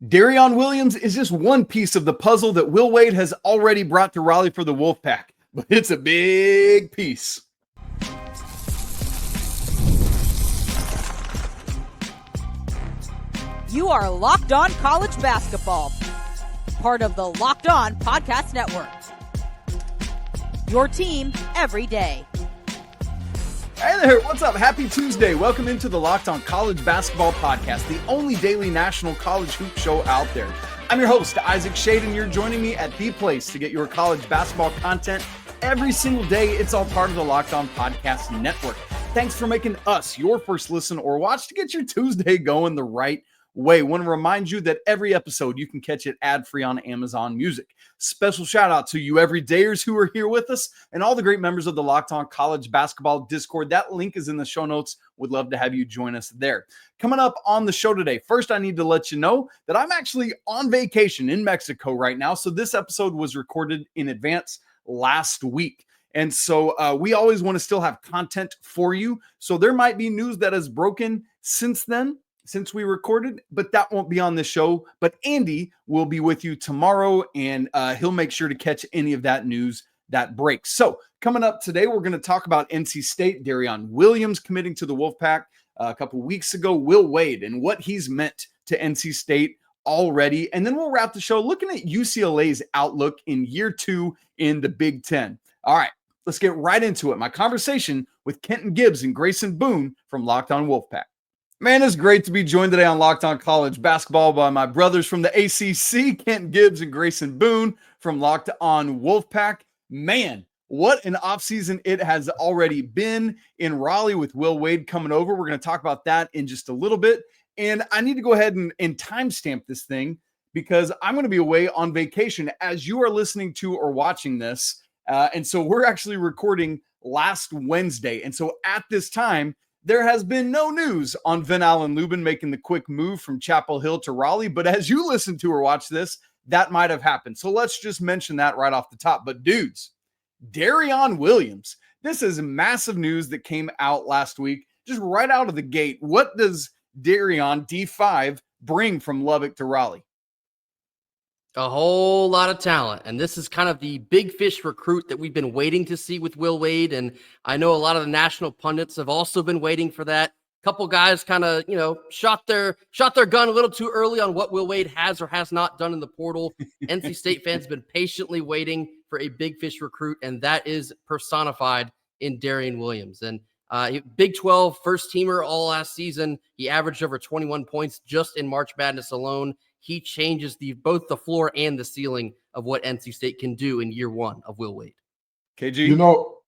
Darrion Williams is just one piece of the puzzle that Will Wade has already brought to Raleigh for the Wolfpack, but it's a big piece. You are Locked On College Basketball, part of the Locked On Podcast Network. Your team every day. Hey there, what's up? Happy Tuesday. Welcome into the Locked On College Basketball Podcast, the only daily national college hoop show out there. I'm your host, Isaac Schade, and you're joining me at the place to get your college basketball content every single day. It's all part of the Locked On Podcast Network. Thanks for making us your first listen or watch to get your Tuesday going the right way. Want to remind you that every episode you can catch it ad-free on Amazon Music. Special shout out to you everydayers who are here with us and all the great members of the Locked On College Basketball Discord. That link is in the show notes. Would love to have you join us there. Coming up on the show today, first I need to let you know that I'm actually on vacation in Mexico right now. So this episode was recorded in advance last week. And so we always want to still have content for you. So there might be news that has broken since we recorded, but that won't be on the show. But Andy will be with you tomorrow, and he'll make sure to catch any of that news that breaks. So coming up today, we're going to talk about NC State, Darrion Williams committing to the Wolfpack a couple weeks ago, Will Wade, and what he's meant to NC State already. And then we'll wrap the show looking at UCLA's outlook in year 2 in the Big Ten. All right, let's get right into it. My conversation with Kenton Gibbs and Grayson Boone from Locked On Wolfpack. Man, it's great to be joined today on Locked On College Basketball by my brothers from the ACC, Kenton Gibbs and Grayson Boone from Locked On Wolfpack. Man, what an offseason it has already been in Raleigh with Will Wade coming over. We're going to talk about that in just a little bit. And I need to go ahead and timestamp this thing because I'm going to be away on vacation as you are listening to or watching this. And so we're actually recording last Wednesday. And so at this time, there has been no news on Van Allen Lubin making the quick move from Chapel Hill to Raleigh. But as you listen to or watch this, that might have happened. So let's just mention that right off the top. But dudes, Darrion Williams, this is massive news that came out last week, just right out of the gate. What does Darrion D5 bring from Lubbock to Raleigh? A whole lot of talent. And this is kind of the big fish recruit that we've been waiting to see with Will Wade. And I know a lot of the national pundits have also been waiting for that. A couple guys kind of, shot their gun a little too early on what Will Wade has or has not done in the portal. NC State fans have been patiently waiting for a big fish recruit, and that is personified in Darrion Williams. And Big 12 first teamer all last season. He averaged over 21 points just in March Madness alone. He changes both the floor and the ceiling of what NC State can do in year 1 of Will Wade. KG?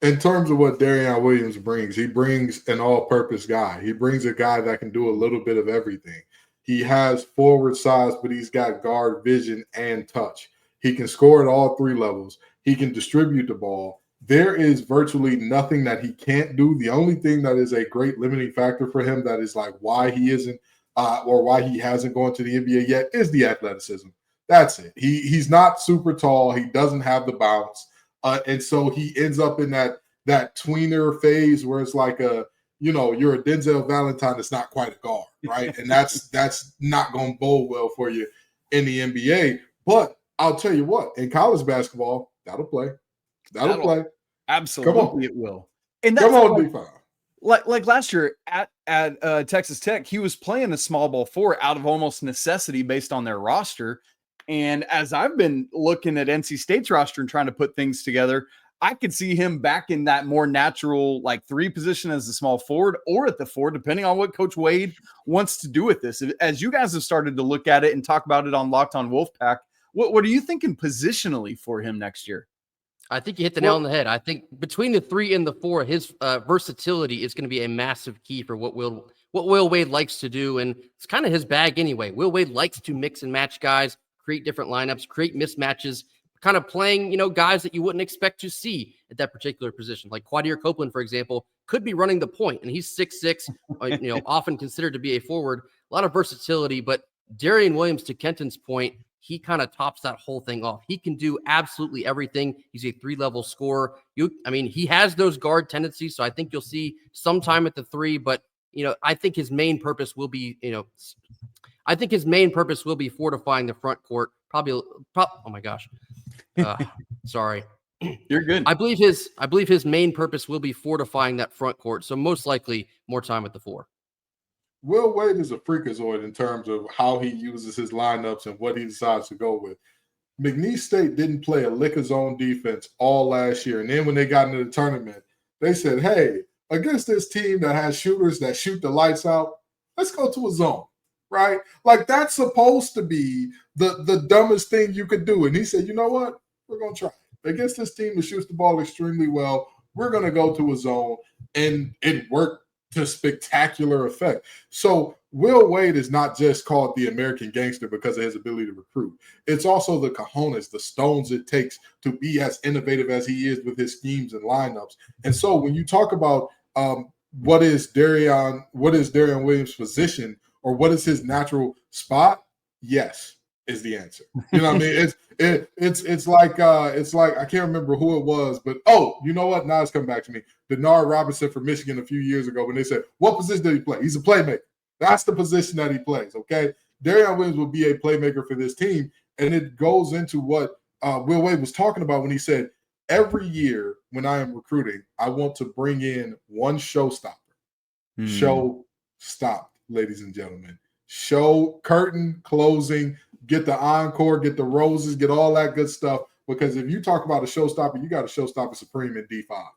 In terms of what Darrion Williams brings, he brings an all-purpose guy. He brings a guy that can do a little bit of everything. He has forward size, but he's got guard vision and touch. He can score at all 3 levels. He can distribute the ball. There is virtually nothing that he can't do. The only thing that is a great limiting factor for him that is like why he isn't or why he hasn't gone to the NBA yet is the athleticism. That's it. He's not super tall. He doesn't have the bounce. And so he ends up in that tweener phase where it's like you're a Denzel Valentine that's not quite a guard, right? And that's not going to bode well for you in the NBA. But I'll tell you what, in college basketball, that'll play. That'll play. Absolutely, it will. And that's come on, D5. Like last year at Texas Tech, he was playing a small ball 4 out of almost necessity based on their roster. And as I've been looking at NC State's roster and trying to put things together, I could see him back in that more natural 3 position as a small forward or at the 4, depending on what Coach Wade wants to do with this. As you guys have started to look at it and talk about it on Locked On Wolfpack, what are you thinking positionally for him next year? I think you hit the nail on the head. I think between the 3 and the 4, his versatility is going to be a massive key for what Will Wade likes to do. And it's kind of his bag anyway. Will Wade likes to mix and match guys, create different lineups, create mismatches, kind of playing, guys that you wouldn't expect to see at that particular position. Like Quadir Copeland, for example, could be running the point, and he's 6'6", often considered to be a forward. A lot of versatility, but Darrion Williams, to Kenton's point, he kind of tops that whole thing off. He can do absolutely everything. He's a 3-level scorer. He has those guard tendencies, so I think you'll see some time at the 3, but, I think his main purpose will be, I think his main purpose will be fortifying the front court. Oh my gosh. Sorry. You're good. I believe his main purpose will be fortifying that front court. So most likely more time at the 4. Will Wade is a freakazoid in terms of how he uses his lineups and what he decides to go with. McNeese State didn't play a lick of zone defense all last year. And then when they got into the tournament, they said, hey, against this team that has shooters that shoot the lights out, let's go to a zone, right? Like that's supposed to be the dumbest thing you could do. And he said, you know what? We're going to try. Against this team that shoots the ball extremely well, we're going to go to a zone. And it worked to spectacular effect. So Will Wade is not just called the American gangster because of his ability to recruit. It's also the cojones, the stones it takes to be as innovative as he is with his schemes and lineups. And so when you talk about what is Darrion Williams' position or what is his natural spot, yes is the answer. You know what I mean? It's like I can't remember who it was, but you know what? Now it's coming back to me. Denard Robinson from Michigan a few years ago when they said, what position did he play? He's a playmaker. That's the position that he plays, okay? Darrion Williams will be a playmaker for this team, and it goes into what Will Wade was talking about when he said, every year when I am recruiting, I want to bring in one showstopper. Show stopped, ladies and gentlemen. Show curtain closing, get the encore, get the roses, get all that good stuff. Because if you talk about a showstopper, you got a showstopper supreme in D5.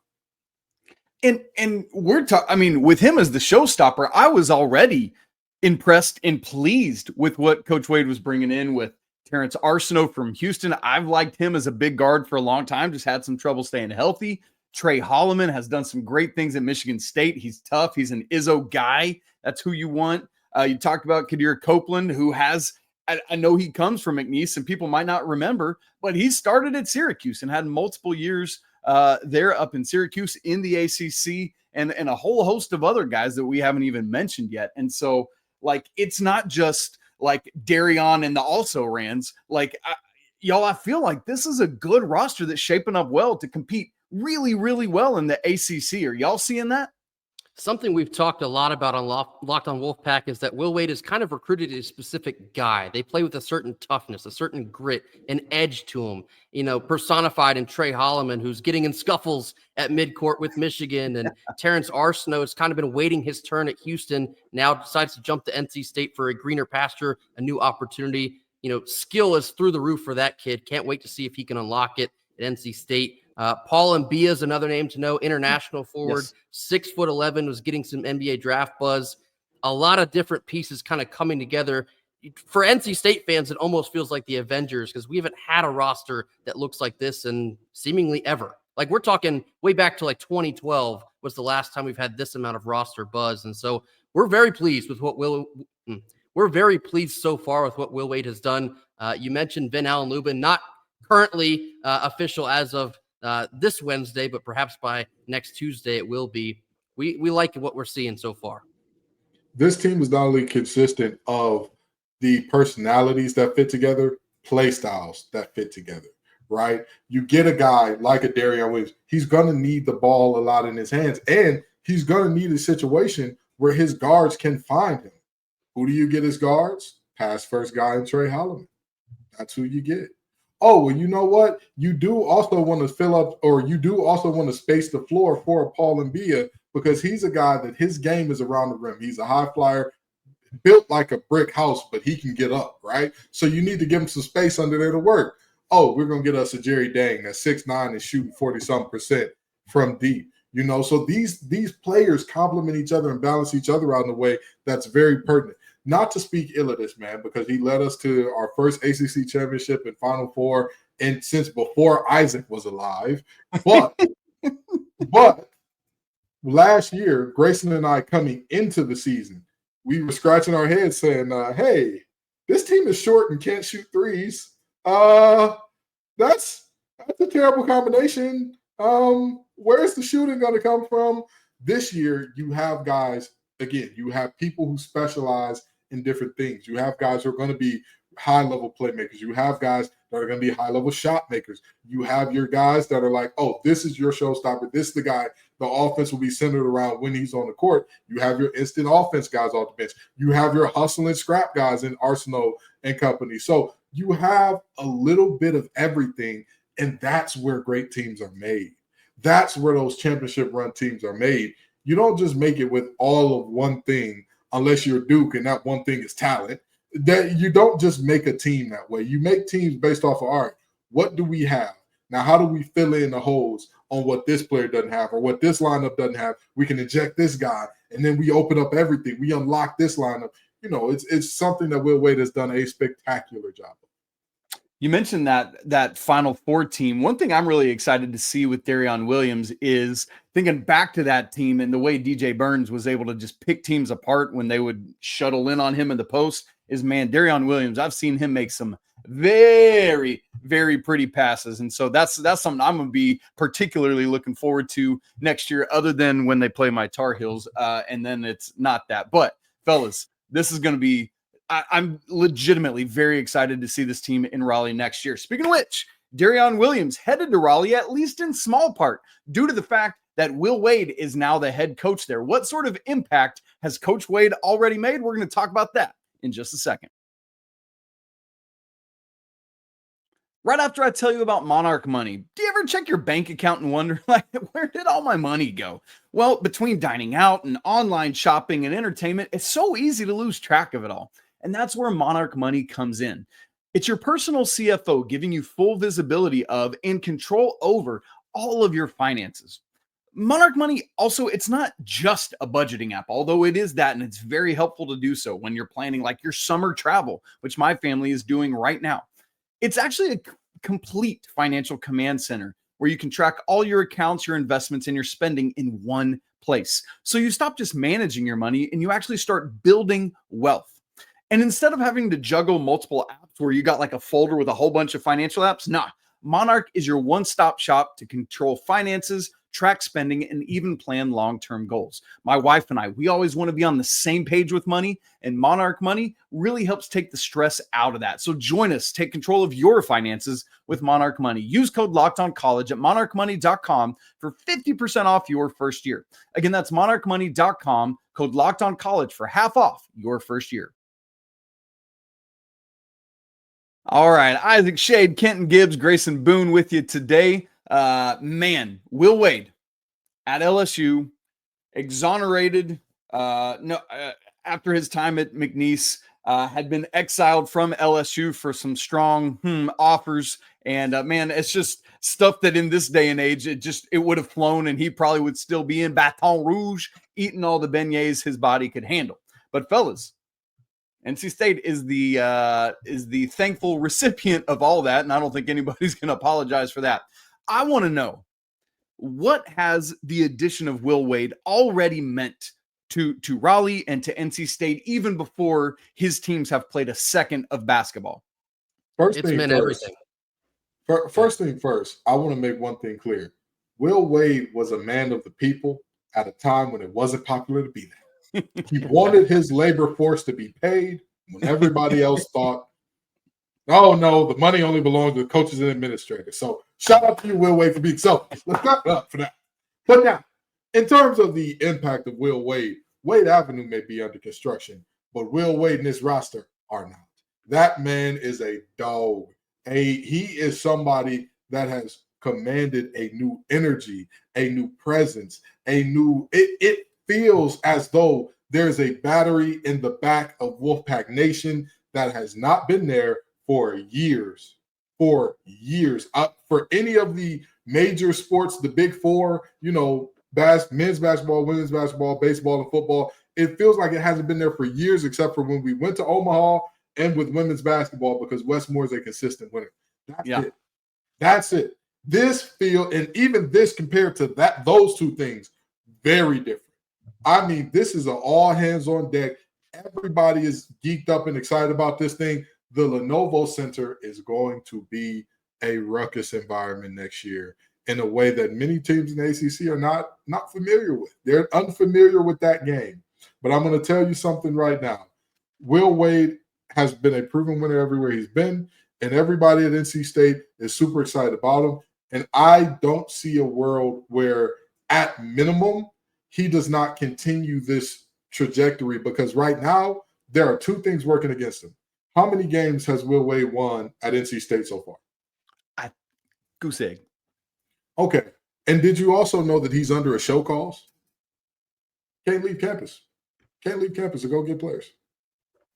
And we're I mean, with him as the showstopper, I was already impressed and pleased with what Coach Wade was bringing in with Terrence Arsenault from Houston. I've liked him as a big guard for a long time, just had some trouble staying healthy. Trey Holloman has done some great things at Michigan State. He's tough. He's an Izzo guy. That's who you want. You talked about Kadir Copeland, who has, I know he comes from McNeese, and people might not remember, but he started at Syracuse and had multiple years there up in Syracuse in the ACC and a whole host of other guys that we haven't even mentioned yet. And so, like, it's not just like Darrion and the also-rans. Like, I feel like this is a good roster that's shaping up well to compete really, really well in the ACC. Are y'all seeing that? Something we've talked a lot about on Locked on Wolfpack is that Will Wade has kind of recruited a specific guy. They play with a certain toughness, a certain grit, an edge to them, personified in Trey Holloman, who's getting in scuffles at midcourt with Michigan. And Terrence Arsenault has kind of been waiting his turn at Houston, now decides to jump to NC State for a greener pasture, a new opportunity. Skill is through the roof for that kid. Can't wait to see if he can unlock it at NC State. Paul Mbia is another name to know, international forward, yes. 6'11", was getting some NBA draft buzz. A lot of different pieces kind of coming together. For NC State fans, it almost feels like the Avengers because we haven't had a roster that looks like this in seemingly ever. Like we're talking way back to like 2012 was the last time we've had this amount of roster buzz. And so we're very pleased with we're very pleased so far with what Will Wade has done. You mentioned Ben Allen Lubin, not currently official as of this Wednesday, but perhaps by next Tuesday it will be. We like what we're seeing so far. This team is not only consistent of the personalities that fit together, play styles that fit together, right? You get a guy like a Darrion Williams, he's going to need the ball a lot in his hands, and he's going to need a situation where his guards can find him. Who do you get as guards? Pass first guy in Trey Holloman. That's who you get. Oh, well, you know what? You do also want to fill up, or you do also want to space the floor for Paul Mbia because he's a guy that his game is around the rim. He's a high flyer, built like a brick house, but he can get up, right? So you need to give him some space under there to work. Oh, we're going to get us a Jerry Dang that's 6'9" and shooting 40-something% from deep. So these players complement each other and balance each other out in a way that's very pertinent. Not to speak ill of this man because he led us to our first ACC championship and Final Four, and since before Isaac was alive. But last year, Grayson and I coming into the season, we were scratching our heads saying, "Hey, this team is short and can't shoot threes. That's a terrible combination. Where's the shooting going to come from?" This year, you have guys. Again, you have people who specialize in different things. You have guys who are going to be high-level playmakers. You have guys that are going to be high-level shot makers. You have your guys that are like, oh, this is your showstopper. This is the guy the offense will be centered around when he's on the court. You have your instant offense guys off the bench. You have your hustle and scrap guys in Arsenal and company. So you have a little bit of everything, and that's where great teams are made. That's where those championship run teams are made. You don't just make it with all of one thing unless you're Duke and that one thing is talent. That you don't just make a team that way. You make teams based off of, all right, what do we have? Now, how do we fill in the holes on what this player doesn't have or what this lineup doesn't have? We can inject this guy, and then we open up everything. We unlock this lineup. You know, it's something that Will Wade has done a spectacular job of. You mentioned that Final Four team. One thing I'm really excited to see with Darrion Williams is thinking back to that team and the way DJ Burns was able to just pick teams apart when they would shuttle in on him in the post is, man, Darrion Williams, I've seen him make some very, very pretty passes. And so that's something I'm going to be particularly looking forward to next year, other than when they play my Tar Heels. And then it's not that. But, fellas, this is going to be I'm legitimately very excited to see this team in Raleigh next year. Speaking of which, Darrion Williams headed to Raleigh, at least in small part, due to the fact that Will Wade is now the head coach there. What sort of impact has Coach Wade already made? We're going to talk about that in just a second. Right after I tell you about Monarch Money, do you ever check your bank account and wonder, like, where did all my money go? Well, between dining out and online shopping and entertainment, it's so easy to lose track of it all. And that's where Monarch Money comes in. It's your personal CFO giving you full visibility of and control over all of your finances. Monarch Money also, it's not just a budgeting app, although it is that, and it's very helpful to do so when you're planning like your summer travel, which my family is doing right now. It's actually a complete financial command center where you can track all your accounts, your investments, and your spending in one place. So you stop just managing your money and you actually start building wealth. And instead of having to juggle multiple apps where you got like a folder with a whole bunch of financial apps, Monarch is your one-stop shop to control finances, track spending, and even plan long-term goals. My wife and I, we always want to be on the same page with money, and Monarch Money really helps take the stress out of that. So join us, take control of your finances with Monarch Money. Use code LOCKEDONCollege at monarchmoney.com for 50% off your first year. Again, that's monarchmoney.com, code LOCKEDONCollege for half off your first year. All right, Isaac Schade, Kenton Gibbs, Grayson Boone with you today. Will Wade at LSU exonerated after his time at McNeese, had been exiled from LSU for some strong offers. And man, it's just stuff that in this day and age, it would have flown and he probably would still be in Baton Rouge eating all the beignets his body could handle. But fellas, NC State is the thankful recipient of all that, and I don't think anybody's going to apologize for that. I want to know, what has the addition of Will Wade already meant to Raleigh and to NC State, even before his teams have played a second of basketball? First thing first, I want to make one thing clear. Will Wade was a man of the people at a time when it wasn't popular to be that. He wanted his labor force to be paid when everybody else thought, oh, no, the money only belongs to the coaches and administrators. So shout out to you, Will Wade, for being selfish. Let's clap it up for that. But now, in terms of the impact of Will Wade, Wade Avenue may be under construction, but Will Wade and his roster are not. That man is a dog. He is somebody that has commanded a new energy, a new presence, it feels as though there's a battery in the back of Wolfpack Nation that has not been there for years. For any of the major sports, the big four, men's basketball, women's basketball, baseball, and football, it feels like it hasn't been there for years, except for when we went to Omaha and with women's basketball, because Westmore is a consistent winner. That's it. This field, and even this compared to those two things, very different. I mean, this is an all hands on deck. Everybody is geeked up and excited about this thing. The Lenovo Center is going to be a ruckus environment next year in a way that many teams in the ACC are not familiar with. They're unfamiliar with that game. But I'm going to tell you something right now. Will Wade has been a proven winner everywhere he's been, and everybody at NC State is super excited about him. And I don't see a world where, at minimum, he does not continue this trajectory, because right now there are two things working against him. How many games has Will Wade won at NC State so far? Goose egg. Okay. And did you also know that he's under a show cause? Can't leave campus. Can't leave campus to go get players.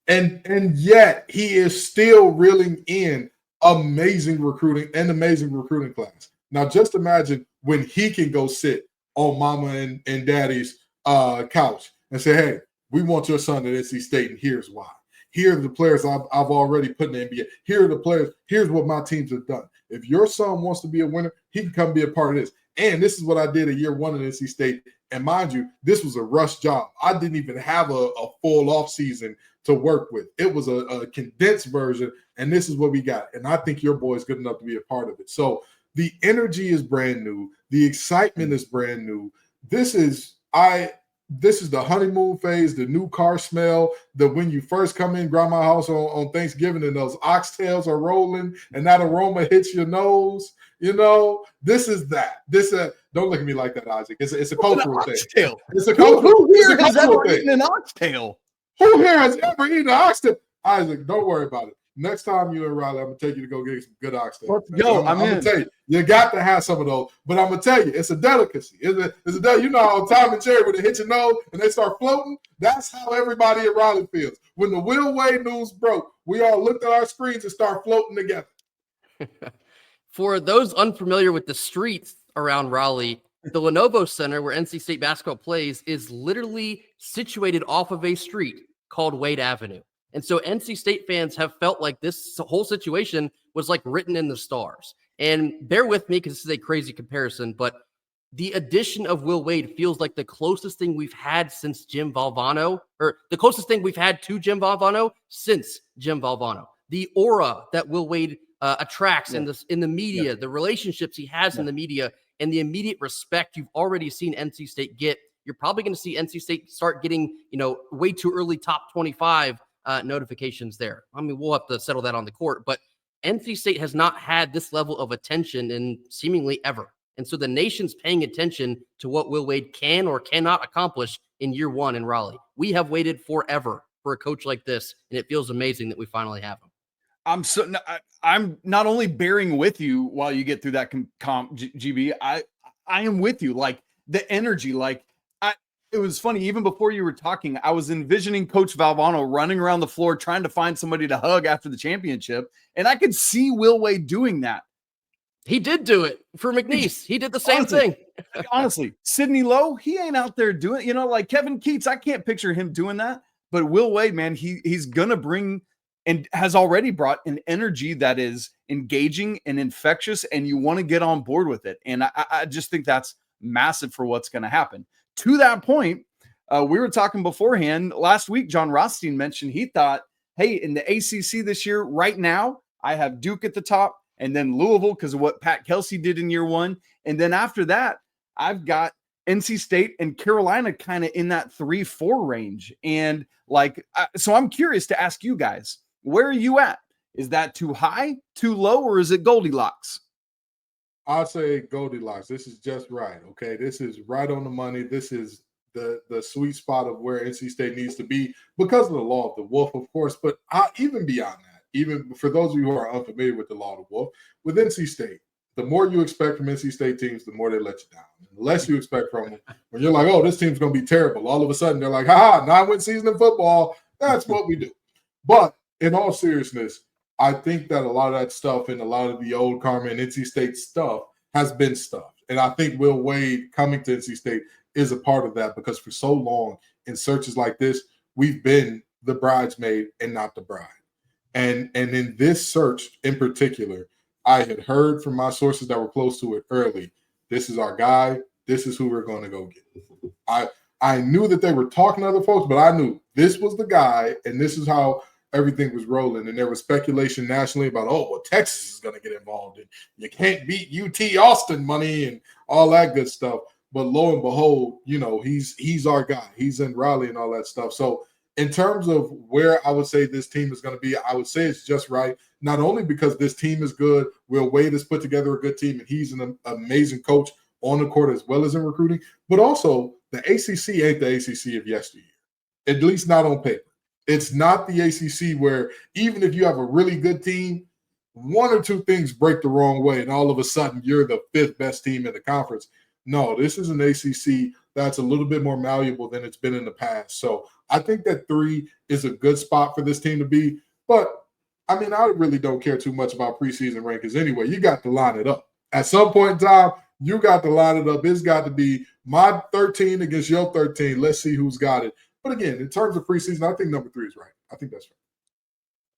And yet he is still reeling in amazing recruiting class. Now just imagine when he can go sit on mama and daddy's couch and say, hey, we want your son at NC State, and here's why. Here are the players I've already put in the NBA. Here are the players. Here's what my teams have done. If your son wants to be a winner, he can come be a part of this. And this is what I did in year one at NC State. And mind you, this was a rush job. I didn't even have a full off season to work with. It was a condensed version, and this is what we got. And I think your boy is good enough to be a part of it. So the energy is brand new. The excitement is brand new. This is the honeymoon phase, the new car smell, the when you first come in grandma's house on Thanksgiving and those oxtails are rolling and that aroma hits your nose. You know, this is that. Don't look at me like that, Isaac. It's a cultural thing. It's a cultural thing. Who here has ever eaten an oxtail? Who here has ever eaten an oxtail? Isaac, don't worry about it. Next time you're in Raleigh, I'm going to take you to go get some good oxtail. Yo, I'm going to tell you, you got to have some of those. But I'm going to tell you, it's a delicacy. It's a delicacy. You know how Tom and Jerry, when they hit your nose and they start floating, that's how everybody in Raleigh feels. When the Will Wade news broke, we all looked at our screens and started floating together. For those unfamiliar with the streets around Raleigh, the Lenovo Center, where NC State basketball plays, is literally situated off of a street called Wade Avenue. And so NC State fans have felt like this whole situation was like written in the stars. And bear with me because this is a crazy comparison, but the addition of Will Wade feels like the closest thing we've had since Jim Valvano, or the closest thing we've had to Jim Valvano since Jim Valvano. The aura that Will Wade attracts in the media, the relationships he has in the media, and the immediate respect you've already seen NC State get. You're probably going to see NC State start getting, way too early top 25 notifications there. I mean, we'll have to settle that on the court, but NC State has not had this level of attention in seemingly ever. And so the nation's paying attention to what Will Wade can or cannot accomplish in year one in Raleigh. We have waited forever for a coach like this, and it feels amazing that we finally have him. I'm not only bearing with you while you get through that comp, GB. I am with you. Like the energy, it was funny. Even before you were talking, I was envisioning Coach Valvano running around the floor trying to find somebody to hug after the championship, and I could see Will Wade doing that. He did do it for McNeese. He did the same thing. Honestly, Sidney Lowe, he ain't out there doing, like Kevin Keats. I can't picture him doing that. But Will Wade, man, he's gonna bring and has already brought an energy that is engaging and infectious, and you want to get on board with it. And I just think that's massive for what's going to happen. To that point, we were talking beforehand last week. John Rothstein mentioned he thought, hey, in the ACC this year, right now, I have Duke at the top, and then Louisville because of what Pat Kelsey did in year one. And then after that, I've got NC State and Carolina kind of in that 3-4 range. And so I'm curious to ask you guys, where are you at? Is that too high, too low, or is it Goldilocks? I'd say Goldilocks. This is just right. Okay. This is right on the money. This is the sweet spot of where NC State needs to be because of the law of the wolf, of course. But even beyond that, even for those of you who are unfamiliar with the law of the wolf, with NC State, the more you expect from NC State teams, the more they let you down. And the less you expect from them, when you're like, oh, this team's going to be terrible, all of a sudden they're like, 9-win season in football. That's what we do. But in all seriousness, I think that a lot of that stuff and a lot of the old karma and NC State stuff has been stuffed. And I think Will Wade coming to NC State is a part of that because for so long in searches like this, we've been the bridesmaid and not the bride. And in this search in particular, I had heard from my sources that were close to it early, this is our guy. This is who we're going to go get. I knew that they were talking to other folks, but I knew this was the guy and this is how everything was rolling. And there was speculation nationally about, Texas is going to get involved and you can't beat UT Austin money and all that good stuff. But lo and behold, he's our guy. He's in Raleigh and all that stuff. So In terms of where I would say this team is going to be, I would say it's just right. Not only because this team is good, Will Wade has put together a good team, and he's an amazing coach on the court as well as in recruiting, but also the ACC ain't the ACC of yesteryear, at least not on paper. It's not the ACC where even if you have a really good team, one or two things break the wrong way, and all of a sudden you're the fifth best team in the conference. No, this is an ACC that's a little bit more malleable than it's been in the past. So I think that 3 is a good spot for this team to be. But, I mean, I really don't care too much about preseason rankings anyway. You got to line it up. At some point in time, you got to line it up. It's got to be my 13 against your 13. Let's see who's got it. But again, in terms of preseason, I think number 3 is right. I think that's right.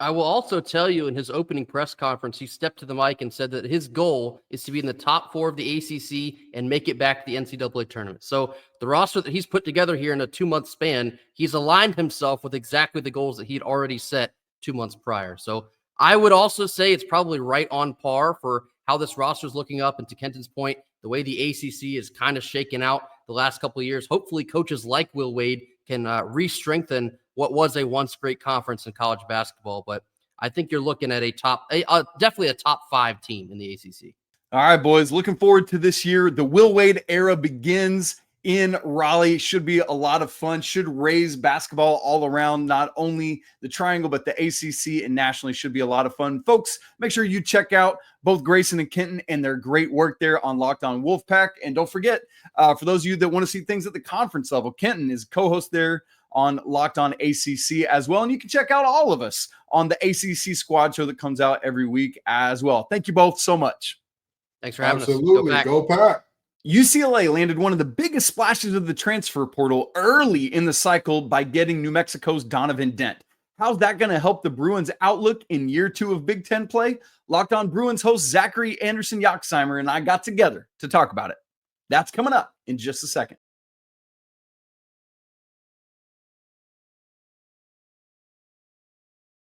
I will also tell you, in his opening press conference, he stepped to the mic and said that his goal is to be in the top 4 of the ACC and make it back to the NCAA tournament. So the roster that he's put together here in a 2-month span, he's aligned himself with exactly the goals that he'd already set 2 months prior. So I would also say it's probably right on par for how this roster is looking up. And to Kenton's point, the way the ACC is kind of shaken out the last couple of years, hopefully coaches like Will Wade can re-strengthen what was a once great conference in college basketball. But I think you're looking at definitely a top 5 team in the ACC. All right, boys, looking forward to this year. The Will Wade era begins in Raleigh. Should be a lot of fun. Should raise basketball all around, not only the Triangle, but the ACC and nationally. Should be a lot of fun. Folks, make sure you check out both Grayson and Kenton and their great work there on Locked On Wolfpack. And don't forget, for those of you that want to see things at the conference level, Kenton is co-host there on Locked On ACC as well. And you can check out all of us on the ACC Squad show that comes out every week as well. Thank you both so much. Thanks for having us. Absolutely. Go Pack. UCLA landed one of the biggest splashes of the transfer portal early in the cycle by getting New Mexico's Donovan Dent. How's that going to help the Bruins' outlook in year 2 of Big Ten play? Locked On Bruins host Zachary Anderson-Yoxsimer and I got together to talk about it. That's coming up in just a second.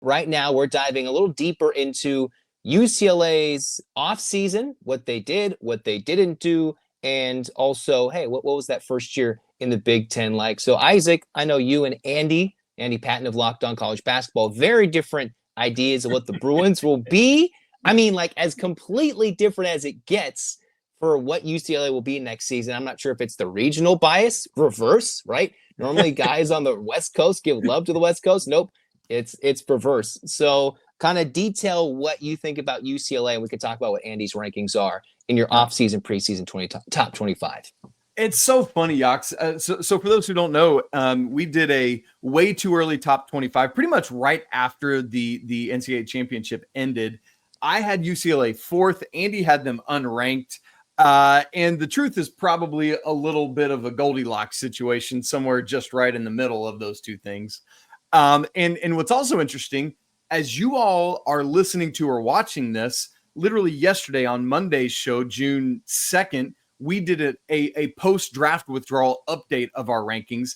Right now, we're diving a little deeper into UCLA's offseason, what they did, what they didn't do, and also, hey, what was that first year in the Big Ten like? So, Isaac, I know you and Andy Patton of Locked On College Basketball, very different ideas of what the Bruins will be. I mean, like as completely different as it gets for what UCLA will be next season. I'm not sure if it's the regional bias, reverse, right? Normally, guys on the West Coast give love to the West Coast. Nope. It's reverse. So kind of detail what you think about UCLA, and we could talk about what Andy's rankings are in your off-season, preseason top 25. It's so funny, Yox. So for those who don't know, we did a way too early top 25, pretty much right after the NCAA championship ended. I had UCLA 4th. Andy had them unranked. And the truth is probably a little bit of a Goldilocks situation, somewhere just right in the middle of those two things. And what's also interesting, as you all are listening to or watching this, literally yesterday on Monday's show, June 2nd, we did a post-draft withdrawal update of our rankings.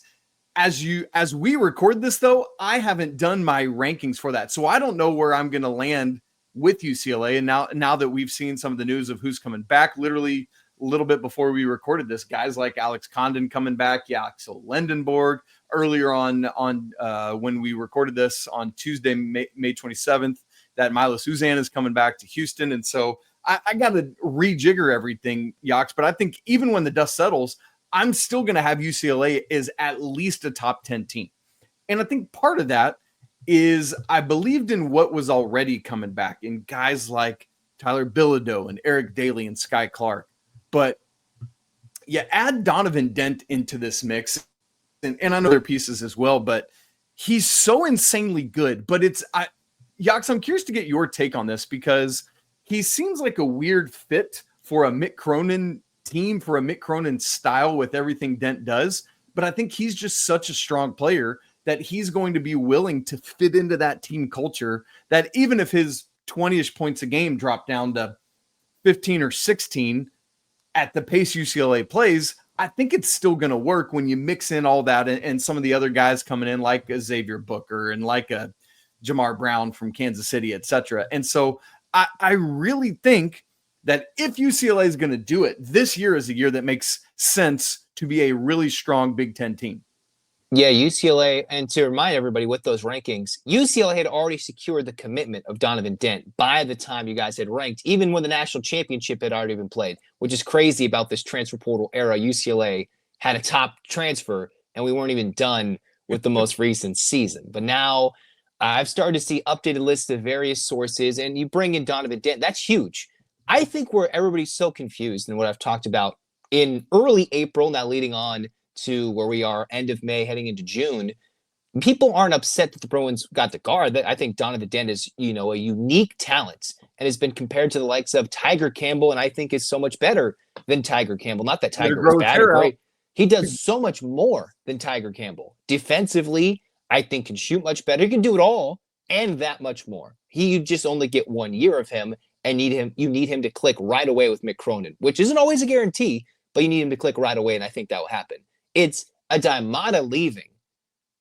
As we record this, though, I haven't done my rankings for that. So I don't know where I'm going to land with UCLA. And now that we've seen some of the news of who's coming back, literally a little bit before we recorded this, guys like Alex Condon coming back, Axel Lendenborg, earlier on when we recorded this on Tuesday, May 27th, that Milo Suzanne is coming back to Houston. And so I got to rejigger everything, Yox. But I think even when the dust settles, I'm still going to have UCLA as at least a top 10 team. And I think part of that is I believed in what was already coming back in guys like Tyler Bilodeau and Eric Daly and Sky Clark. But yeah, add Donovan Dent into this mix. And I know other pieces as well, but he's so insanely good. But Yox, I'm curious to get your take on this because he seems like a weird fit for a Mick Cronin team, for a Mick Cronin style with everything Dent does. But I think he's just such a strong player that he's going to be willing to fit into that team culture, that even if his 20-ish points a game drop down to 15 or 16 at the pace UCLA plays, I think it's still going to work when you mix in all that and some of the other guys coming in like a Xavier Booker and like a Jamar Brown from Kansas City, et cetera. And so I really think that if UCLA is going to do it, this year is a year that makes sense to be a really strong Big Ten team. Yeah, UCLA, and to remind everybody with those rankings, UCLA had already secured the commitment of Donovan Dent by the time you guys had ranked, even when the national championship had already been played, which is crazy about this transfer portal era. UCLA had a top transfer, and we weren't even done with the most recent season. But now I've started to see updated lists of various sources, and you bring in Donovan Dent. That's huge. I think where everybody's so confused and what I've talked about in early April, now leading on to where we are end of May heading into June, people aren't upset that the Bruins got the guard. I think Donovan Dent is, a unique talent and has been compared to the likes of Tiger Campbell, and I think is so much better than Tiger Campbell. Not that Tiger was bad or great. He does so much more than Tiger Campbell. Defensively, I think can shoot much better. He can do it all and that much more. You just only get 1 year of him and you need him to click right away with Mick Cronin, which isn't always a guarantee, but you need him to click right away, and I think that will happen. It's Adamada leaving,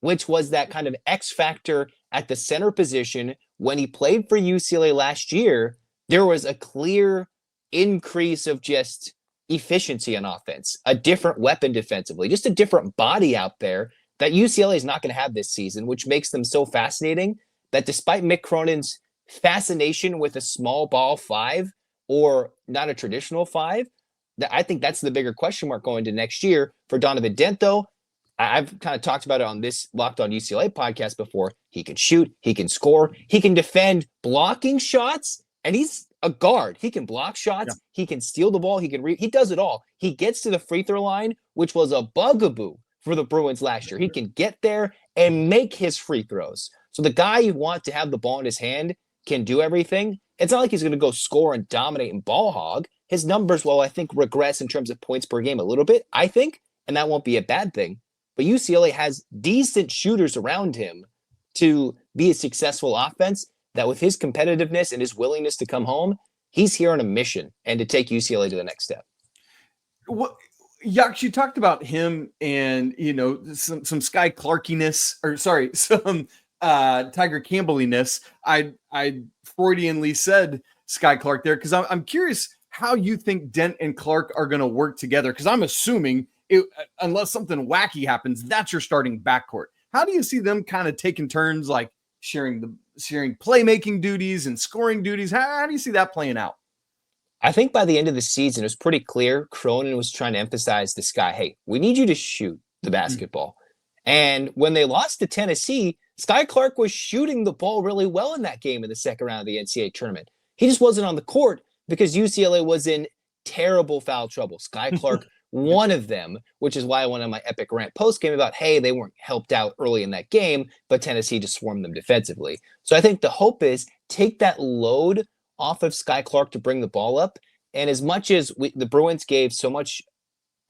which was that kind of X factor at the center position. When he played for UCLA last year, there was a clear increase of just efficiency on offense, a different weapon defensively, just a different body out there that UCLA is not going to have this season, which makes them so fascinating that despite Mick Cronin's fascination with a small ball five or not a traditional five, I think that's the bigger question mark going to next year for Donovan Dent, though. I've kind of talked about it on this Locked On UCLA podcast before. He can shoot, he can score, he can defend blocking shots, and he's a guard. He can block shots, he can steal the ball, he does it all. He gets to the free throw line, which was a bugaboo for the Bruins last year. He can get there and make his free throws. So the guy you want to have the ball in his hand can do everything. It's not like he's going to go score and dominate and ball hog. His numbers will, I think, regress in terms of points per game a little bit, I think, and that won't be a bad thing. But UCLA has decent shooters around him to be a successful offense that with his competitiveness and his willingness to come home, he's here on a mission and to take UCLA to the next step. What, Yax, you talked about him and, some Sky Clarkiness, some Tiger Campbelliness. I Freudianly said Sky Clark there because I'm curious how you think Dent and Clark are going to work together, because I'm assuming unless something wacky happens, that's your starting backcourt. How do you see them kind of taking turns, like sharing playmaking duties and scoring duties? How do you see that playing out? I think by the end of the season, it was pretty clear Cronin was trying to emphasize to Sky, hey, we need you to shoot the basketball. And when they lost to Tennessee, Sky Clark was shooting the ball really well in that game in the second round of the NCAA tournament. He just wasn't on the court because UCLA was in terrible foul trouble. Sky Clark, one of them, which is why I went on my epic rant post game about, hey, they weren't helped out early in that game, but Tennessee just swarmed them defensively. So I think the hope is take that load off of Sky Clark to bring the ball up. And as much as the Bruins gave so much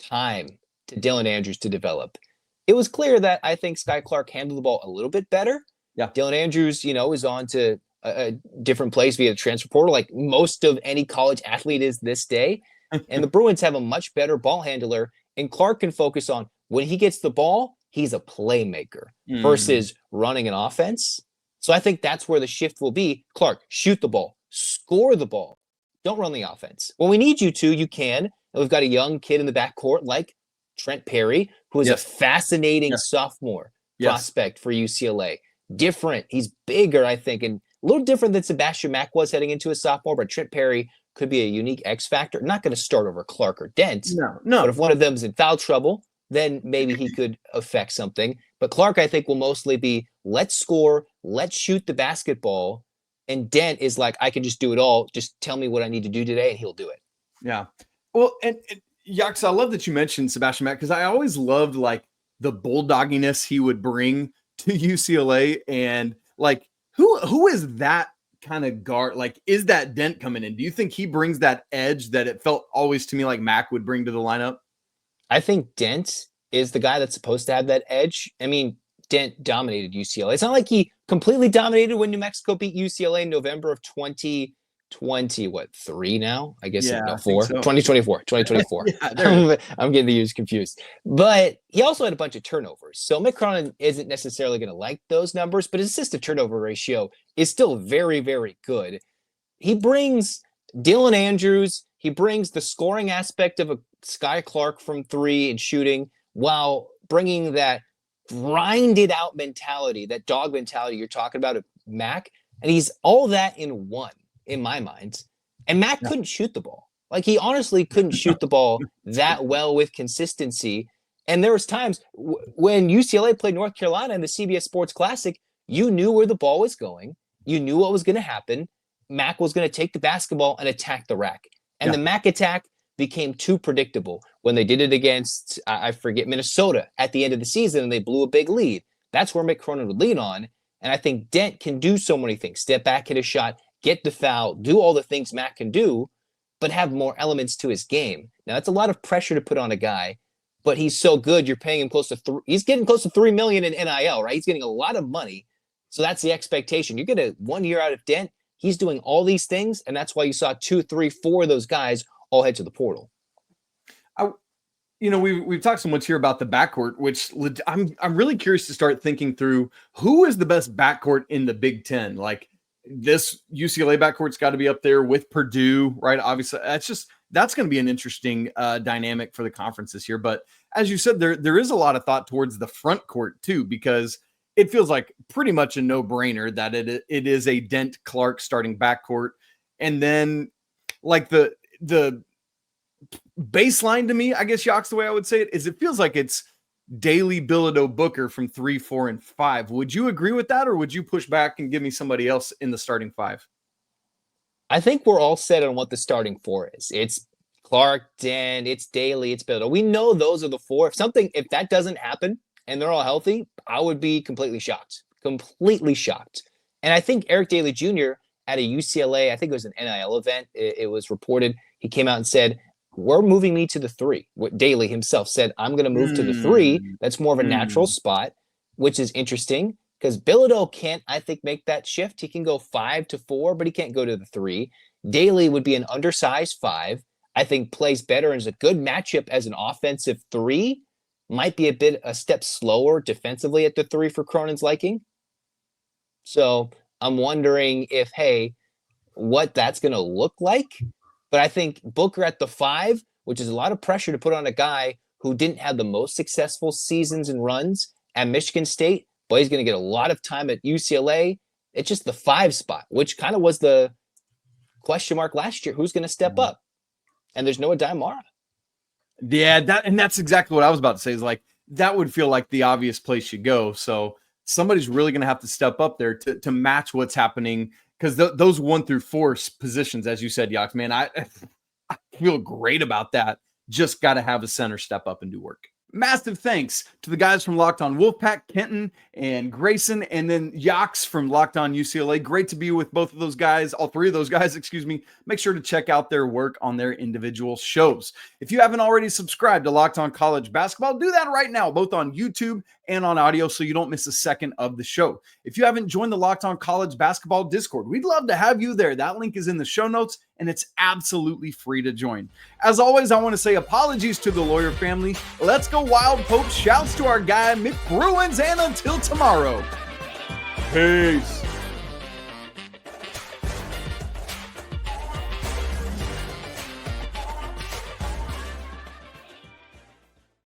time to Dylan Andrews to develop, it was clear that I think Sky Clark handled the ball a little bit better. Yeah, Dylan Andrews, is on to a different place via the transfer portal, like most of any college athlete is this day. And the Bruins have a much better ball handler, and Clark can focus on when he gets the ball, he's a playmaker versus running an offense. So I think that's where the shift will be. Clark, shoot the ball, score the ball. Don't run the offense. When we need you to, you can. And we've got a young kid in the backcourt like Trent Perry, who is a fascinating sophomore prospect for UCLA. Different. He's bigger, I think, and a little different than Sebastian Mack was heading into a sophomore, but Trent Perry could be a unique X factor. Not going to start over Clark or Dent. No. But if one of them's in foul trouble, then maybe he could affect something. But Clark, I think, will mostly be let's score, let's shoot the basketball. And Dent is like, I can just do it all. Just tell me what I need to do today, and he'll do it. Yeah. Well, and Yax, I love that you mentioned Sebastian Mack, because I always loved like the bulldogginess he would bring to UCLA. And like, who is that kind of guard? Like, is that Dent coming in? Do you think he brings that edge that it felt always to me like Mack would bring to the lineup? I think Dent is the guy that's supposed to have that edge. I mean, Dent dominated UCLA. It's not like he completely dominated when New Mexico beat UCLA in November of 2020. Three now? I guess no, 4. So. 2024. I'm getting the years confused. But he also had a bunch of turnovers. So Mick Cronin isn't necessarily going to like those numbers, but his assist to turnover ratio is still very, very good. He brings Dylan Andrews. He brings the scoring aspect of a Sky Clark from 3 and shooting, while bringing that grinded out mentality, that dog mentality you're talking about of Mac, and he's all that in one, in my mind. And Mac couldn't shoot the ball. Like, he honestly couldn't shoot the ball that well with consistency. And there was times when UCLA played North Carolina in the CBS Sports Classic, you knew where the ball was going. You knew what was going to happen. Mac was going to take the basketball and attack the rack. And the Mac attack became too predictable when they did it against, I forget, Minnesota at the end of the season, and they blew a big lead. That's where Mick Cronin would lean on. And I think Dent can do so many things. Step back, hit a shot, get the foul, do all the things Mac can do, but have more elements to his game. Now, that's a lot of pressure to put on a guy, but he's so good, you're paying him close to he's getting close to $3 million in NIL, right? He's getting a lot of money. So that's the expectation. You get a 1 year out of Dent, he's doing all these things, and that's why you saw 2, 3, 4 of those guys all head to the portal. We've talked so much here about the backcourt, which I'm really curious to start thinking through who is the best backcourt in the Big Ten. Like, this UCLA backcourt's got to be up there with Purdue, right? Obviously, that's going to be an interesting dynamic for the conference this year. But as you said, there is a lot of thought towards the front court too, because it feels like pretty much a no-brainer that it is a Dent-Clark starting backcourt. And then, like, the baseline to me, I guess, Yox, the way I would say it, is it feels like it's Daly, Bilodeau, Booker from 3, 4, and 5. Would you agree with that, or would you push back and give me somebody else in the starting 5? I think we're all set on what the starting 4 is. It's Clark, Dent, it's Daly, it's Bilodeau. We know those are the 4. If that doesn't happen and they're all healthy, I would be completely shocked. Completely shocked. And I think Eric Daly Jr. at a UCLA, I think it was an NIL event, it was reported, he came out and said, we're moving me to the 3. What Daly himself said, I'm going to move to the 3. That's more of a natural spot, which is interesting because Bilodeau can't, I think, make that shift. He can go 5 to 4, but he can't go to the 3. Daly would be an undersized 5. I think plays better and is a good matchup as an offensive 3. Might be a step slower defensively at the 3 for Cronin's liking. So I'm wondering what that's going to look like. But I think Booker at the 5, which is a lot of pressure to put on a guy who didn't have the most successful seasons and runs at Michigan State, but he's going to get a lot of time at UCLA. It's just the 5 spot, which kind of was the question mark last year. Who's going to step up? And there's no Adai Mara. Yeah, that's exactly what I was about to say, is like, that would feel like the obvious place you go. So somebody's really going to have to step up there to match what's happening. Because those 1 through 4 positions, as you said, Yox, man, I feel great about that. Just got to have a center step up and do work. Massive thanks to the guys from Locked On Wolfpack, Kenton and Grayson, and then Yox from Locked On UCLA. Great to be with both of those guys, all 3 of those guys, excuse me. Make sure to check out their work on their individual shows. If you haven't already subscribed to Locked On College Basketball, do that right now, both on YouTube and on audio, so you don't miss a second of the show. If you haven't joined the Locked On College Basketball Discord, we'd love to have you there. That link is in the show notes, and it's absolutely free to join. As always, I want to say apologies to the Lawyer family. Let's go Wild Pope. Shouts to our guy, Mick Bruins, and until tomorrow, peace.